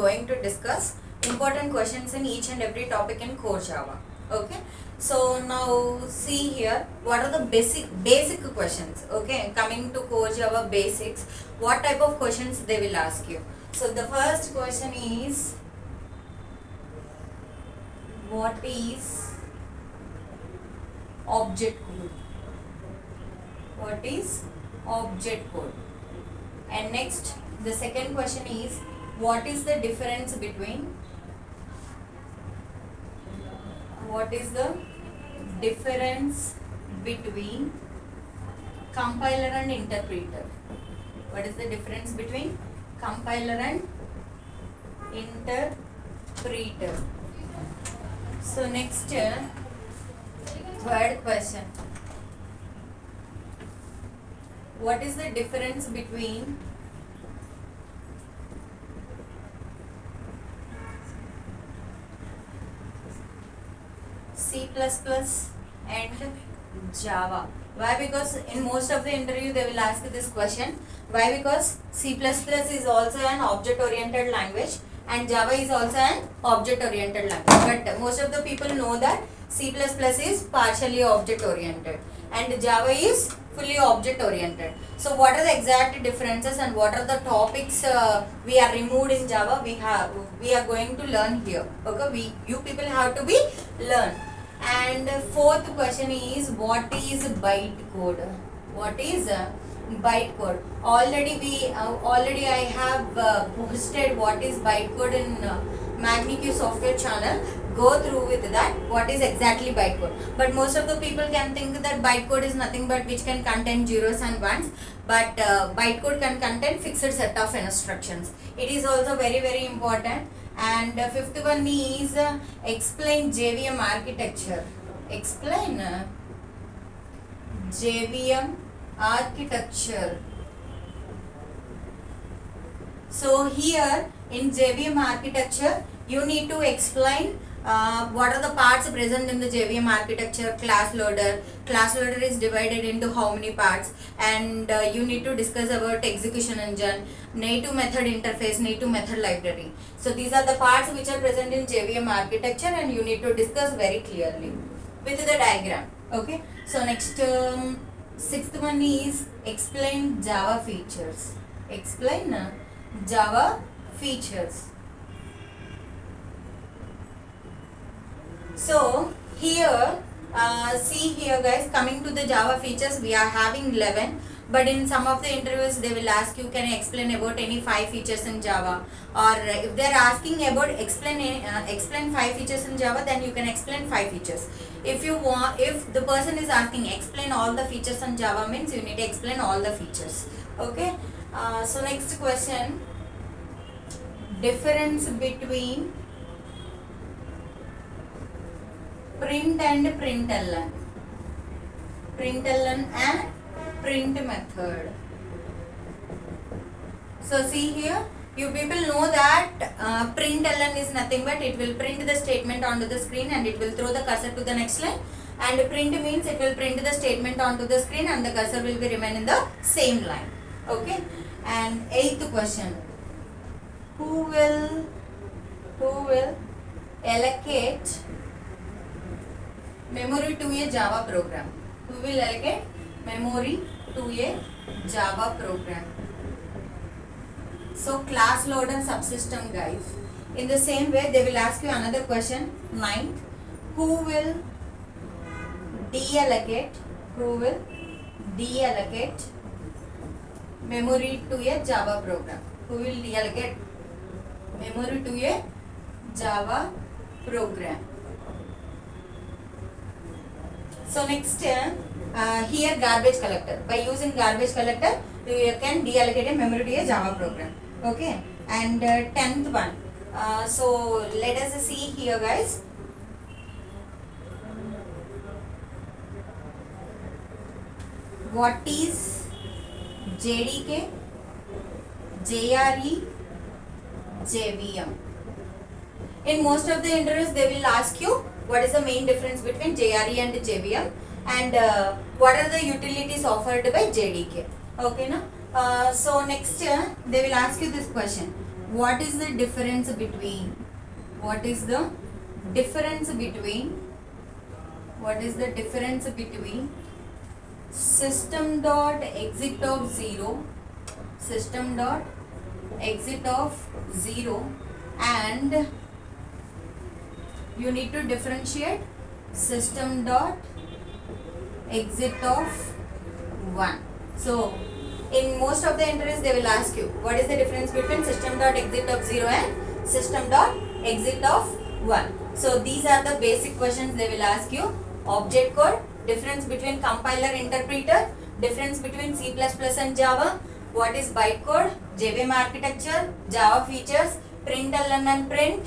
going to discuss important questions in each and every topic in core Java. Okay, so now see here what are the basic questions. Okay, coming to core Java basics, what type of questions they will ask you. So the first question is, what is object code? What is object code? And next, the second question is, what is the difference between compiler and interpreter? What is the difference between compiler and interpreter? So next, third question, what is the difference between C++ and Java? Why? Because in most of the interview they will ask this question. Why? Because C++ is also an object oriented language and Java is also an object oriented language, but most of the people know that C++ is partially object oriented and Java is fully object oriented. So what are the exact differences and what are the topics we are removed in Java? We are going to learn here. Okay, you people have to be learn. And fourth question is, what is bytecode? What is bytecode? Already I have posted what is bytecode in MagniQ software channel. Go through with that, what is exactly bytecode. But most of the people can think that bytecode is nothing but which can contain zeros and ones, but bytecode can contain fixed set of instructions. It is also very important. And fifth one is, explain JVM architecture. Explain JVM architecture. So here in JVM architecture, you need to explain what are the parts present in the JVM architecture. Class loader is divided into how many parts, and you need to discuss about execution engine, native method interface, native method library. So these are the parts which are present in JVM architecture and you need to discuss very clearly with the diagram. Okay, so next, sixth one is, explain Java features. Explain Java features. So here, see here guys, coming to the Java features, we are having 11, but in some of the interviews they will ask you, can you explain about any 5 features in Java? Or if they are asking about explain 5 features in Java, then you can explain 5 features. If the person is asking explain all the features in Java, means you need to explain all the features. Okay, so next question, difference between print and println. Println and print method. So see here, you people know that println is nothing but it will print the statement onto the screen and it will throw the cursor to the next line, and print means it will print the statement onto the screen and the cursor will be remain in the same line. Okay, and eighth question, who will allocate memory to a Java program? Who will allocate memory to a Java program? So class load and subsystem guys. In the same way, they will ask you another question, 9th, who will deallocate memory to a Java program? Who will deallocate memory to a Java program? So next, here garbage collector. By using garbage collector, you can deallocate a memory to a Java program. Okay, and 10th one. So let us see here guys. What is JDK, JRE, JVM? In most of the interviews, they will ask you what is the main difference between JRE and JVM, and what are the utilities offered by JDK. Okay, na? So next, they will ask you this question: what is the difference between system dot exit of 0 and you need to differentiate system dot exit of 1. So in most of the interviews they will ask you what is the difference between system dot exit of 0 and system dot exit of 1. So these are the basic questions they will ask you. Object code, difference between compiler interpreter, difference between C++ and Java, what is bytecode, JVM architecture, Java features, println and print,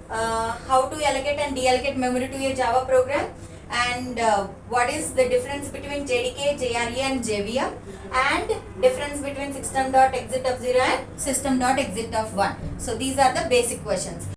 how to allocate and deallocate memory to a Java program, and what is the difference between JDK, JRE and JVM, and difference between system.exit of 0 and system.exit of 1. So these are the basic questions.